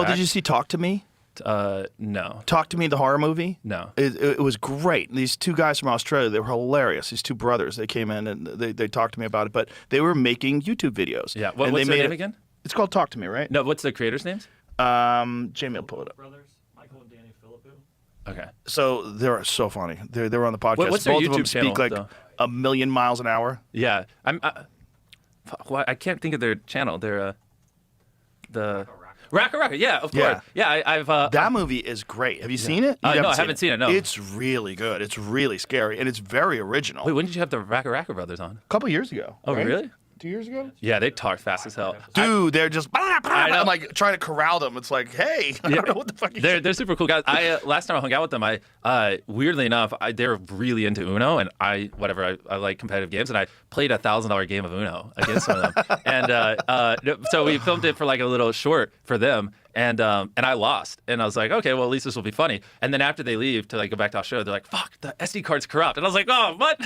Oh, did you see Talk to Me? No. Talk to Me, the horror movie? No. It was great. These two guys from Australia, they were hilarious. These two brothers, they came in and they talked to me about it, but they were making YouTube videos. Yeah. And What's their name again? It's called Talk to Me, right? No, what's the creators' names? Jamie will pull it up. Brothers, Michael and Danny Philippou. Okay. So they're so funny. They were on the podcast. What's their Both YouTube of them channel, speak like though? a million miles an hour. Yeah. I can't think of their channel. They're the Raka. Yeah, of course. Yeah, I've That movie is great. Have you seen it? You no, I haven't seen it. No. It's really good. It's really scary, and it's very original. Wait, when did you have the Raka brothers on? A couple years ago. Oh, right? Really? 2 years ago? Yeah, they talk fast as hell. Dude, they're just I'm know. like trying to corral them. It's like, hey, I don't know what the fuck you're They're super cool guys. Last time I hung out with them, weirdly enough, they're really into Uno, and I like competitive games, and I played $1,000 game of Uno against some of them, and so we filmed it for like a little short for them. And I lost, and I was like, okay, well at least this will be funny. And then after they leave to like go back to Australia, they're like, fuck, the SD card's corrupt, and I was like, oh, what?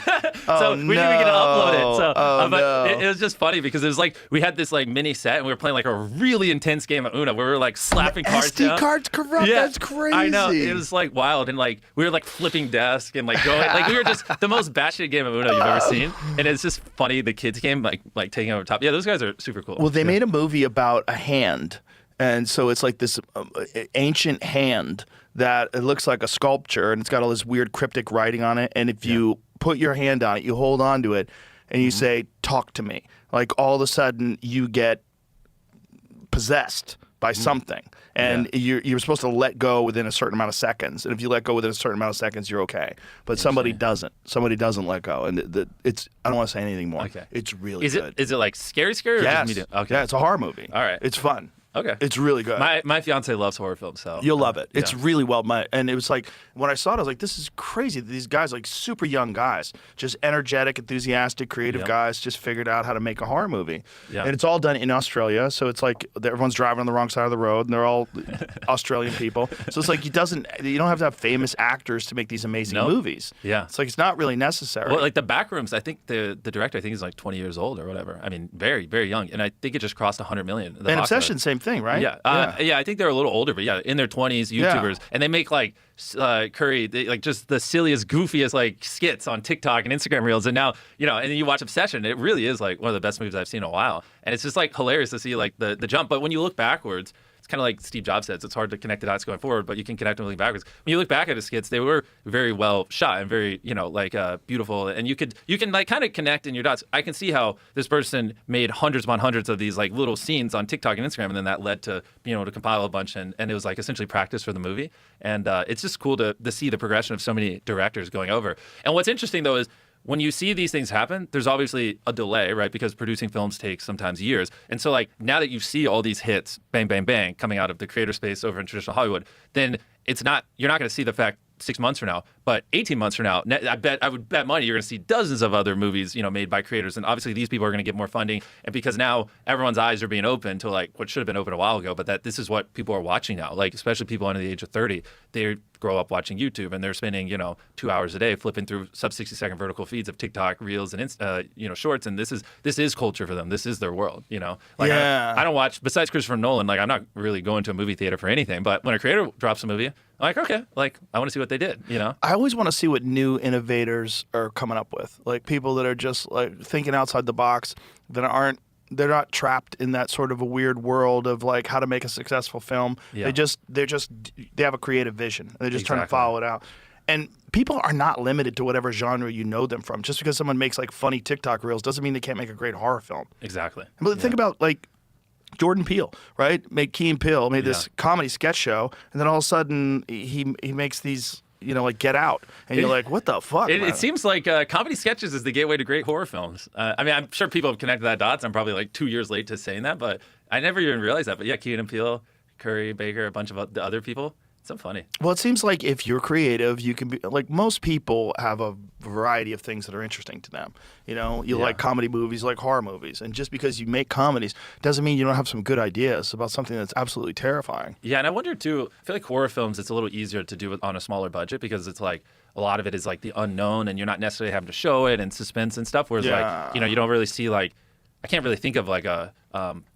So we didn't even get to upload it. So, but it was just funny because it was like we had this like mini set, and we were playing like a really intense game of Uno where we were like slapping cards down. SD card's corrupt. Yeah, That's crazy. I know, it was like wild, and like we were like flipping desk and like going, like we were just the most batshit game of Uno you've ever seen, and it's just funny. The kids game like taking over top. Yeah, those guys are super cool. Well, they made a movie about a hand. And so it's like this ancient hand that it looks like a sculpture, and it's got all this weird cryptic writing on it. And if you put your hand on it, you hold on to it, and you say, talk to me. Like all of a sudden you get possessed by something. And you're supposed to let go within a certain amount of seconds. And if you let go within a certain amount of seconds, you're okay. But somebody doesn't. Somebody doesn't let go. And it's I don't want to say anything more. Okay. It's really good. Is it like scary or Yes. just medium? Okay. Yeah, it's a horror movie. All right. It's fun. Okay. It's really good. My fiance loves horror films, so You'll love it. It's Yeah. really well made. And it was like, when I saw it, I was like, this is crazy. These guys, like super young guys, just energetic, enthusiastic, creative Yep. guys, just figured out how to make a horror movie. Yeah. And it's all done in Australia. So it's like everyone's driving on the wrong side of the road, and they're all Australian people. So it's like you don't have to have famous actors to make these amazing Nope. movies. Yeah. It's like it's not really necessary. Well, like the Backrooms, I think the director, I think he's like 20 years old or whatever. I mean, very, very young. And I think it just crossed 100 million. and Obsession, same thing, right? Yeah. Yeah, I think they're a little older, but yeah, in their 20s, YouTubers. And they make like Curry, like just the silliest, goofiest like skits on TikTok and Instagram Reels. And now, and then you watch Obsession, it really is like one of the best movies I've seen in a while. And it's just like hilarious to see like the jump. But when you look backwards, it's kind of like Steve Jobs says, it's hard to connect the dots going forward, but you can connect them looking backwards. When you look back at his skits, they were very well shot and very, beautiful. And you can like kind of connect in your dots. I can see how this person made hundreds upon hundreds of these like little scenes on TikTok and Instagram, and then that led to being able to compile a bunch, and it was like essentially practice for the movie. And it's just cool to see the progression of so many directors going over. And what's interesting though is, when you see these things happen, there's obviously a delay, right? Because producing films takes sometimes years. And so like now that you see all these hits, bang, bang, bang, coming out of the creator space over in traditional Hollywood, then you're not going to see the fact 6 months from now, but 18 months from now, I would bet money you're going to see dozens of other movies, made by creators. And obviously these people are going to get more funding. And because now everyone's eyes are being open to like what should have been open a while ago, but that this is what people are watching now. Like especially people under the age of 30, they grow up watching YouTube, and they're spending 2 hours a day flipping through sub 60-second vertical feeds of TikTok Reels and shorts. And this is culture for them. This is their world. Like Yeah. I don't watch, besides Christopher Nolan. Like I'm not really going to a movie theater for anything. But when a creator drops a movie, I'm like, okay, like I want to see what they did. I always want to see what new innovators are coming up with. Like people that are just like thinking outside the box, they're not trapped in that sort of a weird world of like how to make a successful film. Yeah. They have a creative vision. They're just trying to Exactly. follow it out. And people are not limited to whatever genre you know them from. Just because someone makes like funny TikTok reels doesn't mean they can't make a great horror film. Exactly. But think about like Jordan Peele, right? Key and Peele made this comedy sketch show, and then all of a sudden he makes these, like Get Out, and you're like, what the fuck? It seems like comedy sketches is the gateway to great horror films. I mean, I'm sure people have connected that dots. I'm probably like 2 years late to saying that, but I never even realized that. But yeah, Key and Peele, Curry, Baker, a bunch of the other people. So funny. Well, it seems like if you're creative, you can be like most people have a variety of things that are interesting to them. You like comedy movies, you like horror movies, and just because you make comedies doesn't mean you don't have some good ideas about something that's absolutely terrifying. Yeah, and I wonder too. I feel like horror films, it's a little easier to do it on a smaller budget because it's like a lot of it is like the unknown, and you're not necessarily having to show it and suspense and stuff. Whereas like you don't really see like. I can't really think of like a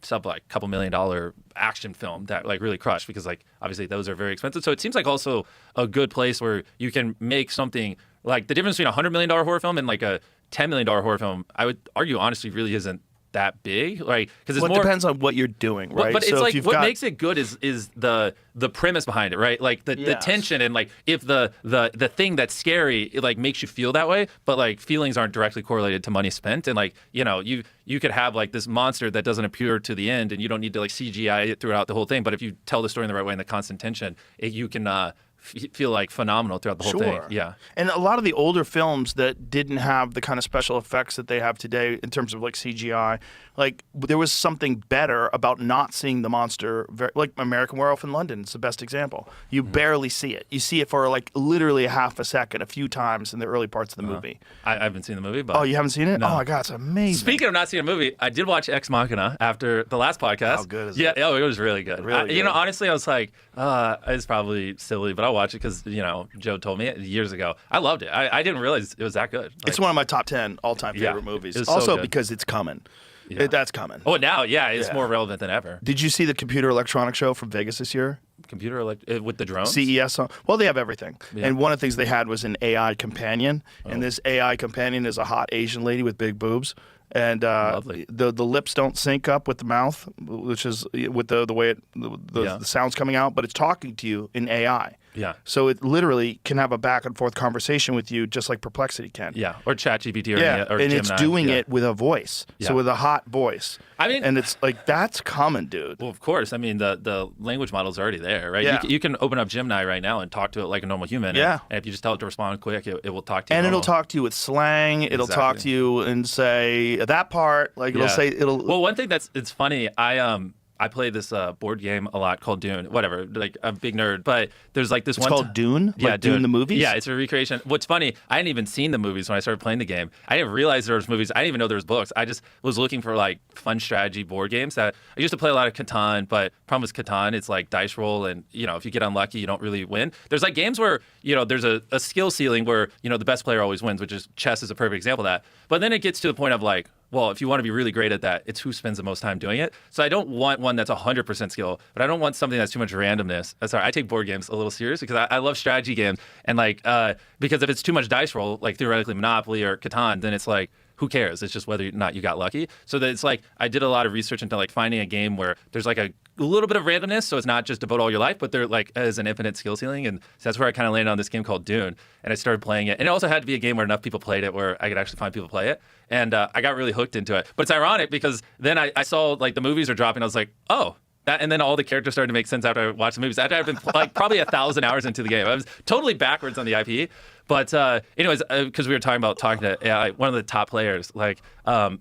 sub like $2 million action film that like really crushed, because like obviously those are very expensive. So it seems like also a good place where you can make something like the difference between $100 million horror film and like a $10 million horror film. I would argue honestly really isn't that big, like, because it's well, it more depends on what you're doing, right? But it's so like what makes it good is the premise behind it, right? Like the tension, and like if the thing that's scary, it like makes you feel that way, but like feelings aren't directly correlated to money spent. And like, you know, you could have like this monster that doesn't appear to the end, and you don't need to like CGI it throughout the whole thing. But if you tell the story in the right way and the constant tension, you can feel like phenomenal throughout the whole thing. Yeah. And a lot of the older films that didn't have the kind of special effects that they have today in terms of like CGI, like there was something better about not seeing the monster. Like American Werewolf in London, it's the best example. You barely see it. You see it for like literally a half a second, a few times in the early parts of the movie. I haven't seen the movie, but oh, you haven't seen it? No. Oh my God, it's amazing. Speaking of not seeing a movie, I did watch Ex Machina after the last podcast. How good is it? it? Yeah, it was really good. Really You know, good. honestly, I was like, it's probably silly, but I'll watch it because, you know, Joe told me it years ago. I loved it. I didn't realize it was that good. Like, It's one of my top 10 all-time Yeah, favorite movies. it's so Also good. because it's coming. Yeah. That's coming. oh, now, yeah, it's Yeah. more relevant than ever. Did you see the Computer Electronics Show from Vegas this year? Computer with the drones? CES. Well, they have everything. Yeah. And one of the things they had was an AI companion. Oh. And this AI companion is a hot Asian lady with big boobs. And Lovely. the lips don't sync up with the mouth, which is with the way the sound's coming out, but it's talking to you in AI. Yeah. So it literally can have a back and forth conversation with you, just like Perplexity can. Yeah, or ChatGPT or, Yeah, or and Gemini. it's doing Yeah. it with a voice. Yeah. So with a hot voice. I mean, and it's like, that's coming, dude. well, of course. I mean, the language model's already there, right? Yeah. You can open up Gemini right now and talk to it like a normal human. Yeah. And if you just tell it to respond quick, it will talk to you. And it'll normal. talk to you with slang. It'll talk Exactly. to you and say that part. Like it'll Yeah. say it'll. Well, one thing it's funny. I play this board game a lot called Dune. Whatever, like I'm a big nerd, but there's like this it's one. called Dune. Yeah, Like Dune the movies. Yeah, it's a recreation. What's funny, I hadn't even seen the movies when I started playing the game. I didn't realize there was movies. I didn't even know there was books. I just was looking for like fun strategy board games. That I used to play a lot of Catan, but problem with Catan, it's like dice roll, and you know if you get unlucky, you don't really win. There's like games where you know there's a skill ceiling where you know the best player always wins, which is chess is a perfect example of that. But then it gets to the point of like, well, if you want to be really great at that, it's who spends the most time doing it. So I don't want one that's 100% skill, but I don't want something that's too much randomness. Sorry, I take board games a little serious because I love strategy games. And like, because if it's too much dice roll, like theoretically Monopoly or Catan, then it's like, who cares? It's just whether or not you got lucky. So that it's like, I did a lot of research into like finding a game where there's like a little bit of randomness. So it's not just devote all your life, but there like is an infinite skill ceiling. And so that's where I kind of landed on this game called Dune. And I started playing it. And it also had to be a game where enough people played it where I could actually find people play it. And I got really hooked into it. But it's ironic because then I saw like the movies are dropping. I was like, oh, that, and then all the characters started to make sense after I watched the movies. After I've been like probably 1,000 hours into the game. I was totally backwards on the IP. But anyways, because we were talking to AI, one of the top players like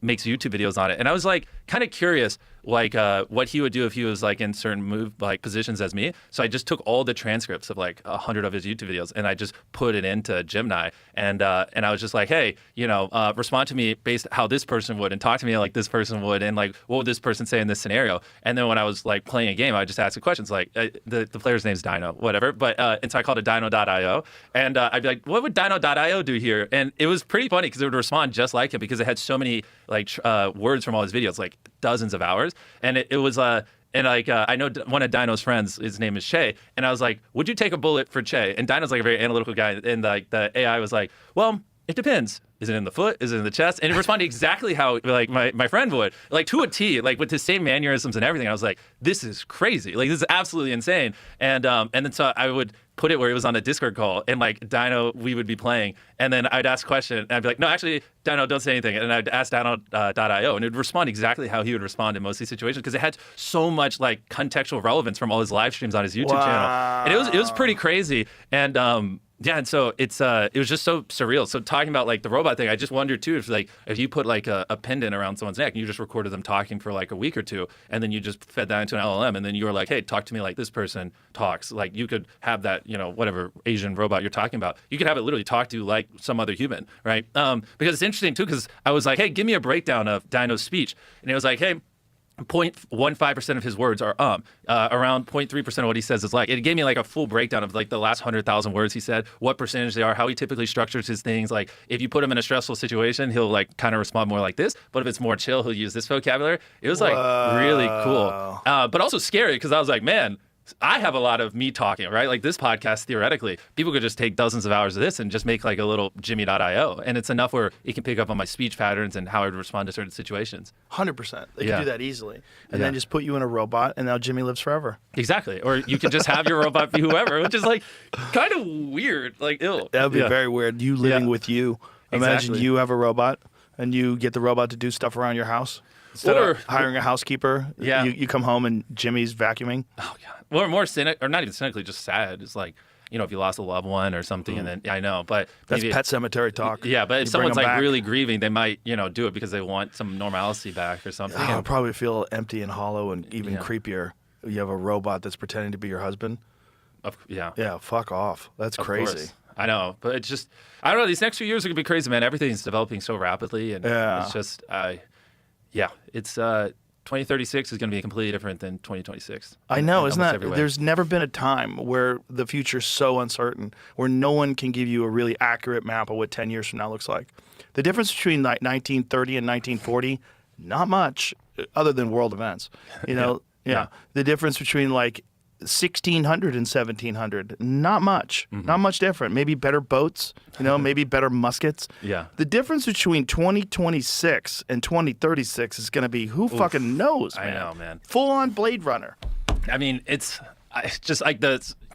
makes YouTube videos on it. And I was like kind of curious like what he would do if he was like in certain positions as me. So I just took all the transcripts of like 100 of his YouTube videos and I just put it into Gemini. And I was just like, hey, you know, respond to me based how this person would and talk to me like this person would and like what would this person say in this scenario. And then when I was like playing a game, I would just ask the questions like the player's name's Dino, whatever. But and so I called it Dino.io. And I'd be like, what would Dino.io do here? And it was pretty funny because it would respond just like him because it had so many like words from all his videos, like dozens of hours. And it was and like I know one of Dino's friends, his name is Che, and I was like, would you take a bullet for Che? And Dino's like a very analytical guy, and like the AI was like, well, it depends. Is it in the foot? Is it in the chest? And it responded exactly how like my friend would, like to a T, like with the same mannerisms and everything. I was like, this is crazy. Like this is absolutely insane. And then so I would put it where it was on a Discord call, and like Dino, we would be playing, and then I'd ask a question, and I'd be like, no, actually, Dino, don't say anything, and I'd ask Dino.io, and it would respond exactly how he would respond in most of these situations because it had so much like contextual relevance from all his live streams on his YouTube channel, and it was pretty crazy, and yeah, and so it was just so surreal. So talking about like the robot thing, I just wondered too if you put like a pendant around someone's neck and you just recorded them talking for like a week or two, and then you just fed that into an LLM, and then you were like, hey, talk to me like this person talks. Like you could have that, you know, whatever Asian robot you're talking about, you could have it literally talk to you like some other human, right? Because it's interesting too, because I was like, hey, give me a breakdown of Dino's speech, and it was like, hey, 0.15% of his words are around 0.3% of what he says is like. It gave me like a full breakdown of like the last 100,000 words he said, what percentage they are, how he typically structures his things. Like if you put him in a stressful situation, he'll like kind of respond more like this. But if it's more chill, he'll use this vocabulary. It was like really cool, but also scary because I was like, man, I have a lot of me talking, right? Like this podcast, theoretically, people could just take dozens of hours of this and just make like a little Jimmy.io. And it's enough where it can pick up on my speech patterns and how I would respond to certain situations. 100%. They can do that easily. And Yeah. then just put you in a robot, and now Jimmy lives forever. Exactly. Or you can just have your robot be whoever, which is like kind of weird. Like, ew. That would be very weird. You living with you. Imagine Exactly. you have a robot, and you get the robot to do stuff around your house. Instead of hiring a housekeeper, you come home and Jimmy's vacuuming. Oh, God. More cynic, or not even cynically, just sad. It's like, you know, if you lost a loved one or something, and then, I know, but That's maybe, Pet Cemetery talk. Yeah, but if You someone's bring 'em like back. really grieving, they might, you know, do it because they want some normalcy back or something. I'll probably feel empty and hollow and even creepier. You have a robot that's pretending to be your husband. Yeah. Yeah, fuck off. That's Of crazy. course. I know, but it's just, I don't know, these next few years are going to be crazy, man. Everything's developing so rapidly, and it's just, it's 2036 is going to be completely different than 2026. I know, in isn't almost that? every way. There's never been a time where the future's so uncertain, where no one can give you a really accurate map of what 10 years from now looks like. The difference between 1930 and 1940, not much, other than world events. You know, Yeah. The difference between like 1600 and 1700, not much, not much different. Maybe better boats, you know, maybe better muskets. Yeah. The difference between 2026 and 2036 is going to be who fucking knows, man. I know, man. Full on Blade Runner. I mean, it's just like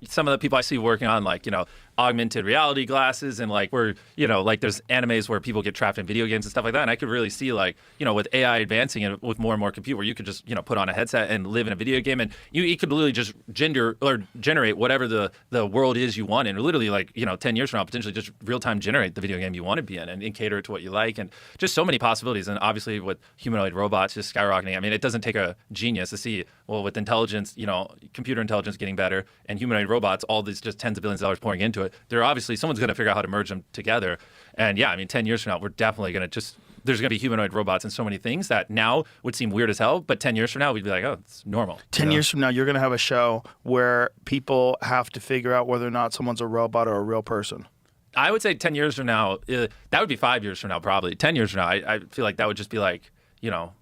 some of the people I see working on, like, you know, augmented reality glasses, and like where, you know, like there's animes where people get trapped in video games and stuff like that. And I could really see, like, you know, with AI advancing and with more and more compute, where you could just, you know, put on a headset and live in a video game, and you could literally just generate whatever the world is you want, and literally, like, you know, 10 years from now, potentially just real time generate the video game you want to be in, and cater it to what you like, and just so many possibilities. And obviously with humanoid robots just skyrocketing, I mean, it doesn't take a genius to see, well, with intelligence, you know, computer intelligence getting better, and humanoid robots, all these just tens of billions of dollars pouring into it, they're obviously, someone's going to figure out how to merge them together. And yeah, I mean, 10 years from now, we're definitely going to there's going to be humanoid robots in so many things that now would seem weird as hell, but 10 years from now, we'd be like, oh, it's normal. 10 you know? years from now, you're going to have a show where people have to figure out whether or not someone's a robot or a real person. I would say 10 years from now, that would be 5 years from now, probably. 10 years from now, I feel like that would just be like, you know,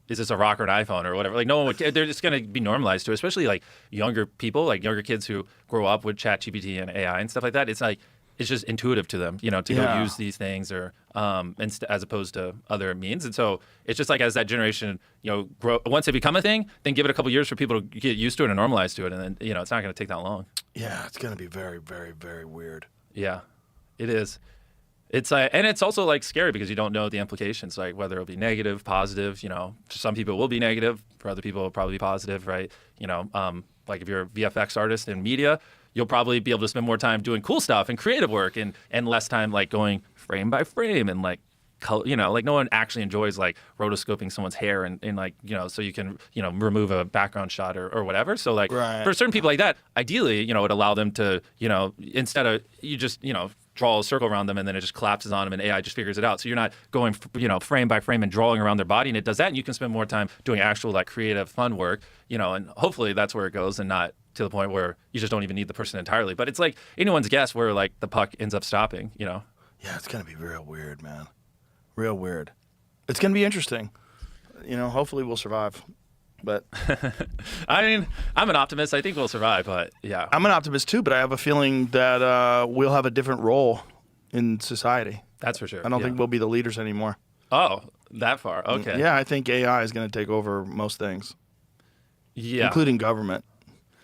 is this a rock or an iPhone or whatever? Like, no one would care. They're just going to be normalized to it, especially like younger people, like younger kids who grow up with ChatGPT and AI and stuff like that. It's like, it's just intuitive to them, you know, to go use these things, or as opposed to other means. And so it's just like, as that generation, you know, grow, once they become a thing, then give it a couple years for people to get used to it and normalize to it. And then, you know, it's not going to take that long. Yeah, it's going to be very, very, very weird. Yeah, it is. It's and it's also like scary because you don't know the implications, like whether it'll be negative, positive. You know, for some people it will be negative, for other people it'll probably be positive, right? You know, like if you're a VFX artist in media, you'll probably be able to spend more time doing cool stuff and creative work, and less time like going frame by frame and like, you know, like no one actually enjoys like rotoscoping someone's hair and like, you know, so you can, you know, remove a background shot or whatever. So like for certain people like that, ideally, you know, it would allow them to, you know, instead of you just, you know, draw a circle around them and then it just collapses on them and AI just figures it out. So you're not going, you know, frame by frame and drawing around their body, and it does that, and you can spend more time doing actual like creative fun work, you know, and hopefully that's where it goes, and not to the point where you just don't even need the person entirely. But it's like anyone's guess where like the puck ends up stopping, you know? Yeah, it's going to be real weird, man. Real weird. It's going to be interesting. You know, hopefully we'll survive. But I mean, I'm an optimist. I think we'll survive, but yeah. I'm an optimist too, but I have a feeling that we'll have a different role in society. That's for sure. I don't think we'll be the leaders anymore. Oh, that far. Okay. Yeah, I think AI is going to take over most things. Yeah. Including government,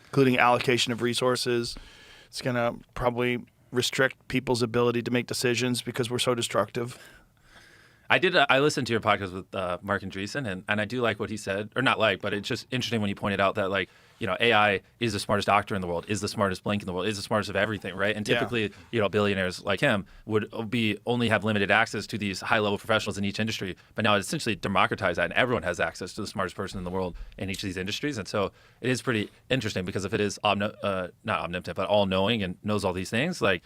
including allocation of resources. It's going to probably restrict people's ability to make decisions because we're so destructive. I listened to your podcast with Mark Andreessen, and I do like what he said, or not like, but it's just interesting when you pointed out that, like, you know, AI is the smartest doctor in the world, is the smartest blank in the world, is the smartest of everything, right? And typically, you know, billionaires like him would only have limited access to these high-level professionals in each industry, but now it's essentially democratized that, and everyone has access to the smartest person in the world in each of these industries. And so it is pretty interesting, because if it is not omnipotent, but all-knowing and knows all these things, like,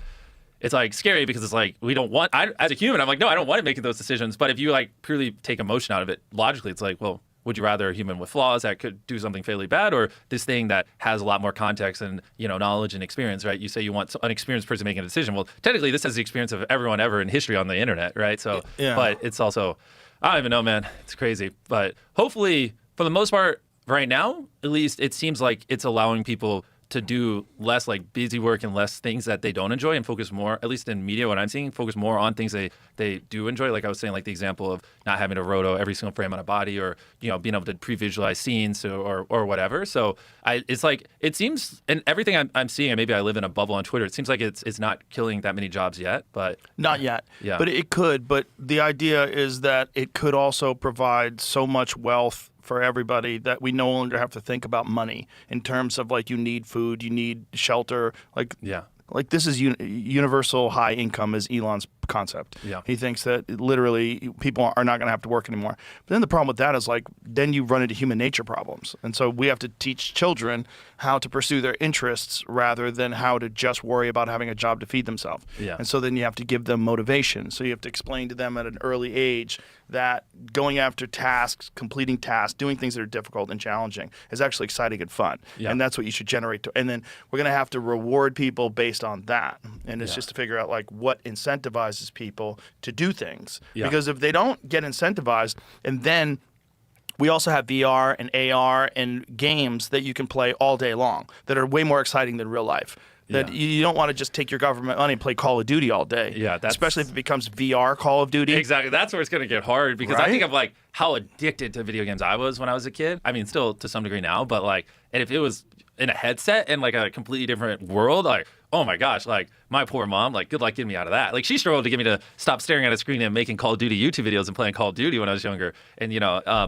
it's like scary, because it's like, we don't want, as a human, I'm like, no, I don't want to make those decisions. But if you like purely take emotion out of it, logically, it's like, well, would you rather a human with flaws that could do something fairly bad, or this thing that has a lot more context and knowledge and experience, right? You say you want an experienced person making a decision. Well, technically, this has the experience of everyone ever in history on the internet, right? So, but it's also, I don't even know, man. It's crazy. But hopefully, for the most part, right now, at least, it seems like it's allowing people to do less like busy work and less things that they don't enjoy and focus more, at least in media, what I'm seeing, focus more on things they do enjoy. Like I was saying, like the example of not having to roto every single frame on a body, or, being able to pre-visualize scenes or whatever. So it's like, it seems, and everything I'm seeing, and maybe I live in a bubble on Twitter, it seems like it's not killing that many jobs yet, but. Not yet. Yeah. But it could. But the idea is that it could also provide so much wealth for everybody that we no longer have to think about money in terms of like you need food, you need shelter, like this is universal high income is Elon's concept. Yeah. He thinks that literally people are not going to have to work anymore. But then the problem with that is like then you run into human nature problems. And so we have to teach children how to pursue their interests rather than how to just worry about having a job to feed themselves. Yeah. And so then you have to give them motivation. So you have to explain to them at an early age that going after tasks, completing tasks, doing things that are difficult and challenging is actually exciting and fun. Yeah. And that's what you should generate. And then we're going to have to reward people based on that. And it's just to figure out like what incentivizes people to do things. Yeah. Because if they don't get incentivized, and then we also have VR and AR and games that you can play all day long that are way more exciting than real life. That you don't want to just take your government money and play Call of Duty all day. Yeah, especially if it becomes VR Call of Duty. Exactly. That's where it's going to get hard because I think of like how addicted to video games I was when I was a kid. I mean, still to some degree now, but like, and if it was in a headset in like a completely different world, like, oh my gosh, like my poor mom, like good luck getting me out of that. Like she struggled to get me to stop staring at a screen and making Call of Duty YouTube videos and playing Call of Duty when I was younger. And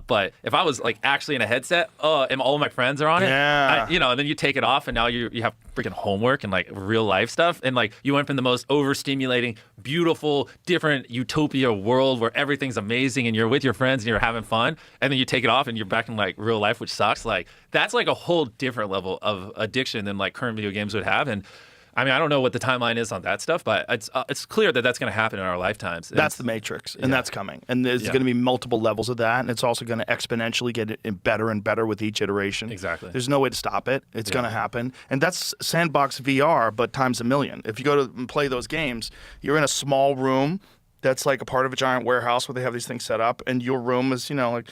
but if I was like actually in a headset, and all of my friends are on it, and then you take it off and now you have freaking homework and like real life stuff. And like you went from the most overstimulating, beautiful, different utopia world where everything's amazing and you're with your friends and you're having fun. And then you take it off and you're back in like real life, which sucks. Like that's like a whole different level of addiction than like current video games would have. And I mean, I don't know what the timeline is on that stuff, but it's clear that that's going to happen in our lifetimes. That's the Matrix, and that's coming. And there's going to be multiple levels of that, and it's also going to exponentially get better and better with each iteration. Exactly. There's no way to stop it. It's going to happen. And that's sandbox VR, but times a million. If you go to and play those games, you're in a small room that's like a part of a giant warehouse where they have these things set up, and your room is, like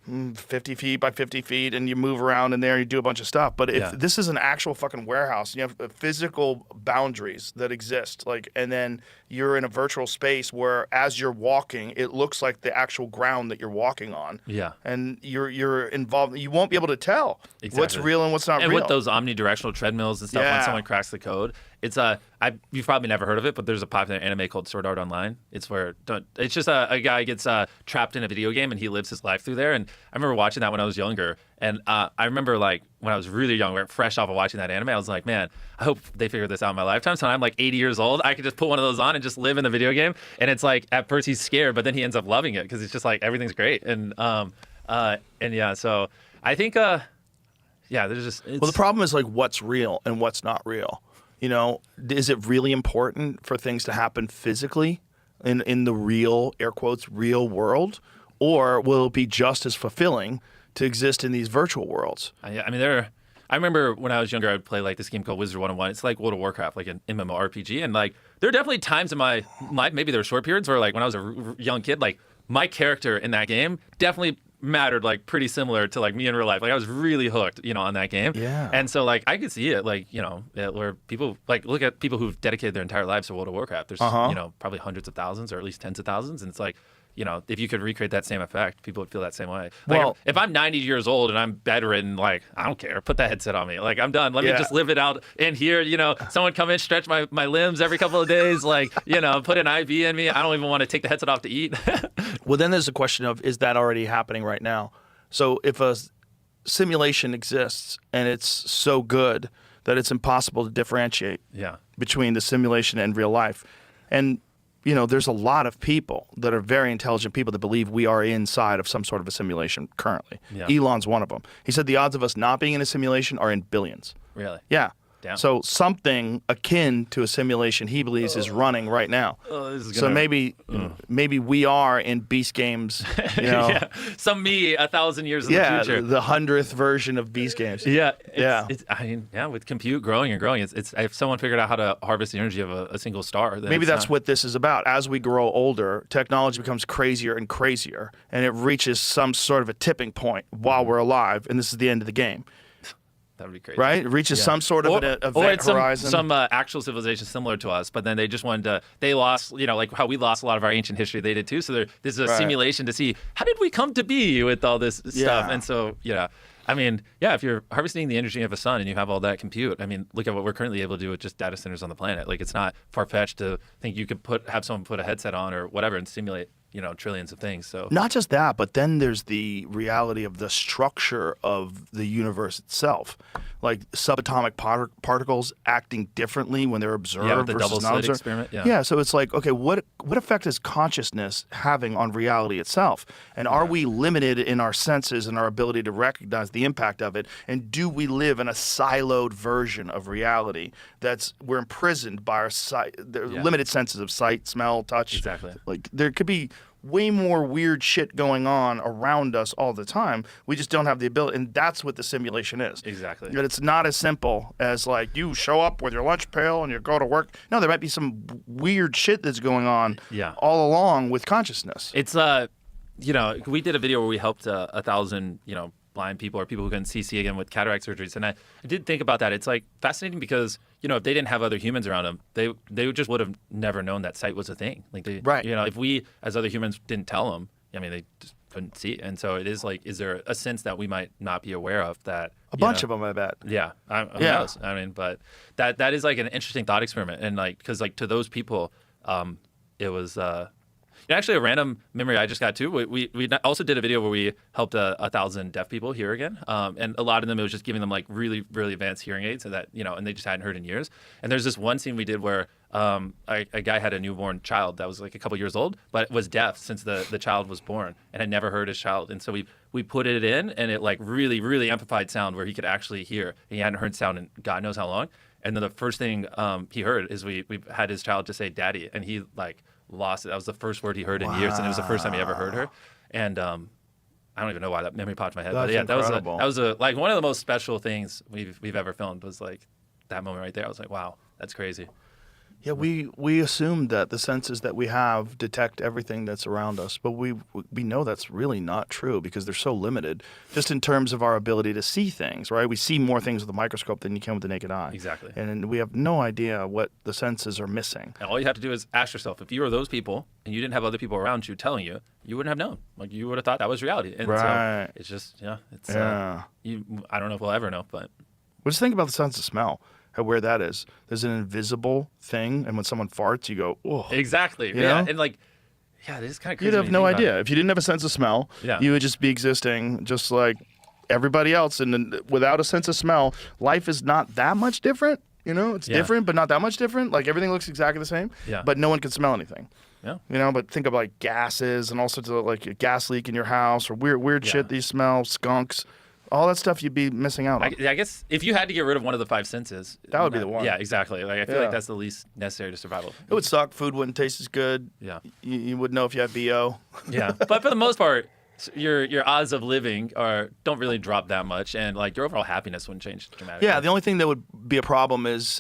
50 feet by 50 feet, and you move around in there and you do a bunch of stuff. But if this is an actual fucking warehouse, you have physical boundaries that exist, and then you're in a virtual space where as you're walking, it looks like the actual ground that you're walking on. Yeah. And you're involved. You won't be able to tell what's real and what's not real. And with those omnidirectional treadmills and stuff, when someone cracks the code, it's you've probably never heard of it, but there's a popular anime called Sword Art Online. It's where it's just a guy gets trapped in a video game and he lives his life through there. And I remember watching that when I was younger. And I remember like when I was really young, fresh off of watching that anime, I was like, man, I hope they figure this out in my lifetime. So when I'm like 80 years old, I could just put one of those on and just live in the video game. And it's like at first he's scared, but then he ends up loving it because it's just like everything's great. And so I think there's just well, the problem is like what's real and what's not real. Is it really important for things to happen physically in the real, air quotes, real world? Or will it be just as fulfilling to exist in these virtual worlds? I mean, I remember when I was younger, I would play like this game called Wizard 101. It's like World of Warcraft, like an MMORPG. And like, there are definitely times in my life, maybe there were short periods where like when I was a young kid, like my character in that game definitely mattered like pretty similar to like me in real life. Like I was really hooked, on that game. Yeah. And so like I could see it like, where people like look at people who've dedicated their entire lives to World of Warcraft. There's, probably hundreds of thousands or at least tens of thousands. And it's like, if you could recreate that same effect, people would feel that same way. Like well, if I'm 90 years old and I'm bedridden, like, I don't care. Put that headset on me. Like, I'm done. Let me just live it out in here. Someone come in, stretch my limbs every couple of days. Like, put an IV in me. I don't even want to take the headset off to eat. Well, then there's a question of, is that already happening right now? So if a simulation exists and it's so good that it's impossible to differentiate between the simulation and real life, and there's a lot of people that are very intelligent people that believe we are inside of some sort of a simulation currently. Yeah. Elon's one of them. He said the odds of us not being in a simulation are in billions. Really? Yeah. Damn. So something akin to a simulation he believes is running right now. This is So gonna- maybe we are in Beast Games, yeah. Some me 1,000 years in the future. the 100th version of Beast Games. Yeah, Yeah. I mean, yeah, with compute growing and growing, it's if someone figured out how to harvest the energy of a single star, then Maybe it's that's not- what this is about. As we grow older, technology becomes crazier and crazier, and it reaches some sort of a tipping point while we're alive, and this is the end of the game, that would be crazy. right? It reaches some sort of an event or it's horizon. some actual civilization similar to us, but then they just wanted to. They lost, like how we lost a lot of our ancient history. They did too. So this is a Right. simulation to see how did we come to be with all this stuff. Yeah. And so I mean, yeah, if you're harvesting the energy of a sun and you have all that compute, I mean, look at what we're currently able to do with just data centers on the planet. Like, it's not far-fetched to think you could have someone put a headset on or whatever and simulate, trillions of things. So Not just that, but then there's the reality of the structure of the universe itself, like subatomic particles acting differently when they're observed with the versus double not slit observed. experiment, yeah. Yeah, so it's like, okay, what effect is consciousness having on reality itself? And are we limited in our senses and our ability to recognize the impact of it? And do we live in a siloed version of reality we're imprisoned by our limited senses of sight, smell, touch? Exactly. Like, there could be way more weird shit going on around us all the time. We just don't have the ability, and that's what the simulation is. Exactly. But it's not as simple as like you show up with your lunch pail and you go to work. No, there might be some weird shit that's going on all along with consciousness. It's we did a video where we helped 1,000 blind people or people who couldn't see again with cataract surgeries, and I did think about that. It's like fascinating because if they didn't have other humans around them, they just would have never known that sight was a thing. Like Right. If we as other humans didn't tell them, I mean, they just couldn't see it. And so it is like, is there a sense that we might not be aware of that? A bunch of them, I bet. Yeah, who knows? I mean, but that is like an interesting thought experiment, and like because like to those people, it was actually a random memory I just got too. We also did a video where we helped 1,000 deaf people hear again, and a lot of them it was just giving them like really really advanced hearing aids, so that and they just hadn't heard in years. And there's this one scene we did where a guy had a newborn child that was like a couple years old, but was deaf since the child was born and had never heard his child. And so we put it in, and it like really really amplified sound where he could actually hear. And he hadn't heard sound in God knows how long. And then the first thing he heard is we had his child just say "daddy," and he like lost it. That was the first word he heard in years, and it was the first time he ever heard her. And I don't even know why that memory popped in my head. That's but yeah, incredible. that was like one of the most special things we've ever filmed was like that moment right there. I was like, wow, that's crazy. Yeah, we assume that the senses that we have detect everything that's around us, but we know that's really not true because they're so limited just in terms of our ability to see things, right? We see more things with a microscope than you can with the naked eye. Exactly. And we have no idea what the senses are missing. And all you have to do is ask yourself, if you were those people and you didn't have other people around you telling you, you wouldn't have known. Like you would have thought that was reality. And Right. so it's just, it's Yeah. I don't know if we'll ever know, but Well, just think about the sense of smell, how where that is. There's an invisible thing, and when someone farts, you go, oh. exactly. You Yeah. know? And like, yeah, it is kind of crazy. You'd when have you no think about idea. it. If you didn't have a sense of smell, Yeah. you would just be existing just like everybody else. And then without a sense of smell, life is not that much different. It's Yeah. different, but not that much different. Like everything looks exactly the same, Yeah. but no one can smell anything. Yeah. But think of like gases and all sorts of like a gas leak in your house or weird Yeah. shit that you smell, skunks, all that stuff you'd be missing out on. I guess if you had to get rid of one of the five senses, That would be the one. Yeah, exactly. Like I feel Yeah. like that's the least necessary to survival. It would suck. Food wouldn't taste as good. Yeah. You wouldn't know if you had BO. Yeah, but for the most part, your odds of living don't really drop that much, and like your overall happiness wouldn't change dramatically. Yeah, the only thing that would be a problem is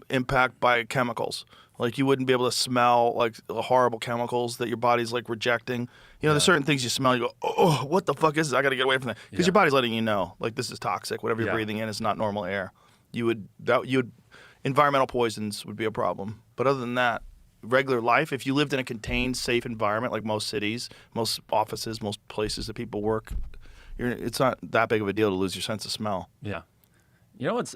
impact by chemicals. Like you wouldn't be able to smell like horrible chemicals that your body's like rejecting. There's certain things you smell, you go, oh, what the fuck is this? I got to get away from that. Because your body's letting you know, like this is toxic. Whatever you're Yeah. breathing in is not normal air. Environmental poisons would be a problem. But other than that, regular life, if you lived in a contained, safe environment like most cities, most offices, most places that people work, it's not that big of a deal to lose your sense of smell. Yeah. You know what's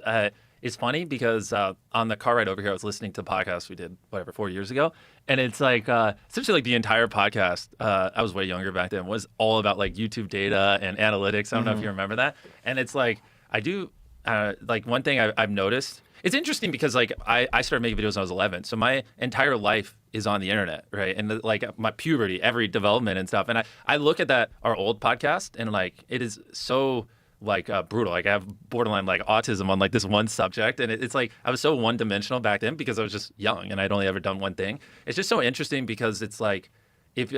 it's funny because on the car ride over here, I was listening to the podcast we did 4 years ago, and it's like essentially like the entire podcast. I was way younger back then. Was all about like YouTube data and analytics. I don't know if you remember that. And it's like I do like one thing I've noticed. It's interesting because like I started making videos when I was 11, so my entire life is on the internet, right? And like my puberty, every development and stuff. And I look at our old podcast, and like it is so like brutal. Like I have borderline like autism on like this one subject, and it's like I was so one dimensional back then because I was just young and I'd only ever done one thing. It's just so interesting because it's like if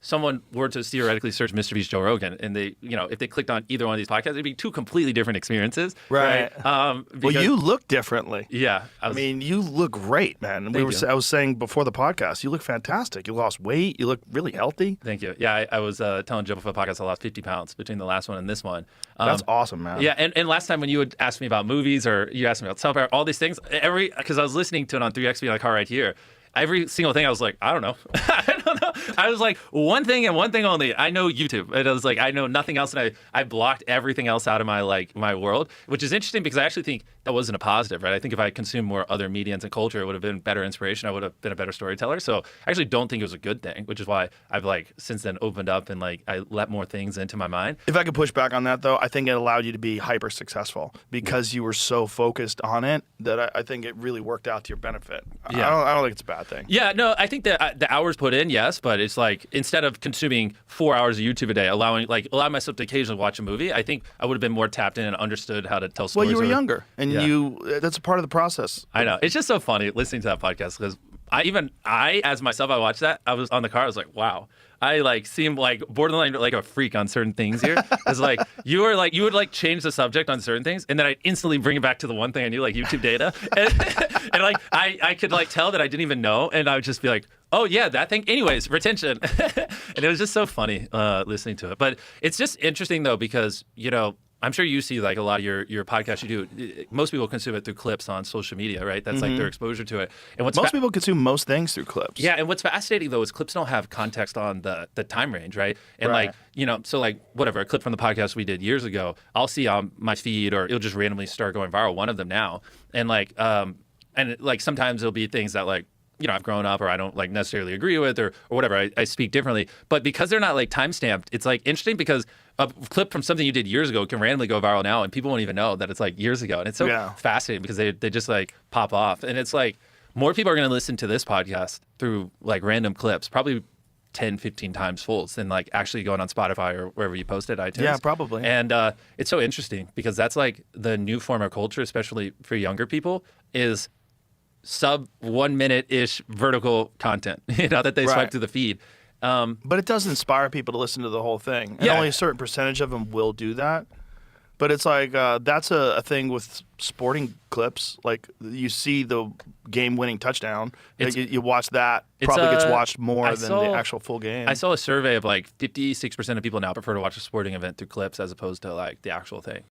someone were to theoretically search MrBeast Joe Rogan and they, if they clicked on either one of these podcasts, it'd be two completely different experiences. Right. Well, you look differently. Yeah. I mean, you look great, man. I was saying before the podcast, you look fantastic. You lost weight. You look really healthy. Thank you. Yeah, I was telling Joe before the podcast I lost 50 pounds between the last one and this one. That's awesome, man. Yeah, and last time when you would ask me about movies or you asked me about self-power, all these things, because I was listening to it on 3XP in the car right here, every single thing I was like, I don't know. I don't know. I was like, one thing and one thing only. I know YouTube. And I was like, I know nothing else. And I blocked everything else out of my world, which is interesting because I actually think that wasn't a positive, right? I think if I consumed more other mediums and culture, it would have been better inspiration. I would have been a better storyteller. So I actually don't think it was a good thing, which is why I've like since then opened up and like I let more things into my mind. If I could push back on that though, I think it allowed you to be hyper successful because you were so focused on it that I think it really worked out to your benefit. Yeah. I don't think it's a bad thing. Yeah, no, I think that the hours put in, yes, but it's like instead of consuming 4 hours of YouTube a day, allowing myself to occasionally watch a movie, I think I would have been more tapped in and understood how to tell stories. Well, you were younger, and that's a part of the process. I know. It's just so funny listening to that podcast because I as myself, I watched that. I was on the car. I was like, wow. I like seem like borderline like a freak on certain things here. It's like you would like change the subject on certain things, and then I'd instantly bring it back to the one thing I knew, like YouTube data, and like I could like tell that I didn't even know, and I would just be like, oh yeah, that thing. Anyways, retention, and it was just so funny listening to it. But it's just interesting though because I'm sure you see like a lot of your podcasts you do. Most people consume it through clips on social media, right? That's like their exposure to it. And most people consume most things through clips. Yeah, and what's fascinating though is clips don't have context on the time range, right? And like so like whatever a clip from the podcast we did years ago, I'll see on my feed or it'll just randomly start going viral. One of them now, and like sometimes it'll be things that like. I've grown up or I don't like necessarily agree with or whatever. I speak differently. But because they're not like timestamped, it's like interesting because a clip from something you did years ago can randomly go viral now and people won't even know that it's like years ago. And it's so fascinating because they just like pop off. And it's like more people are going to listen to this podcast through like random clips, probably 10, 15 times folds than like actually going on Spotify or wherever you post it, iTunes. Yeah, probably. And it's so interesting because that's like the new form of culture, especially for younger people, is sub 1 minute-ish vertical content, that they swipe through the feed. But it does inspire people to listen to the whole thing. And only a certain percentage of them will do that. But it's like that's a thing with sporting clips. Like you see the game-winning touchdown, you watch that. Probably gets watched more than the actual full game. I saw a survey of like 56% of people now prefer to watch a sporting event through clips as opposed to like the actual thing.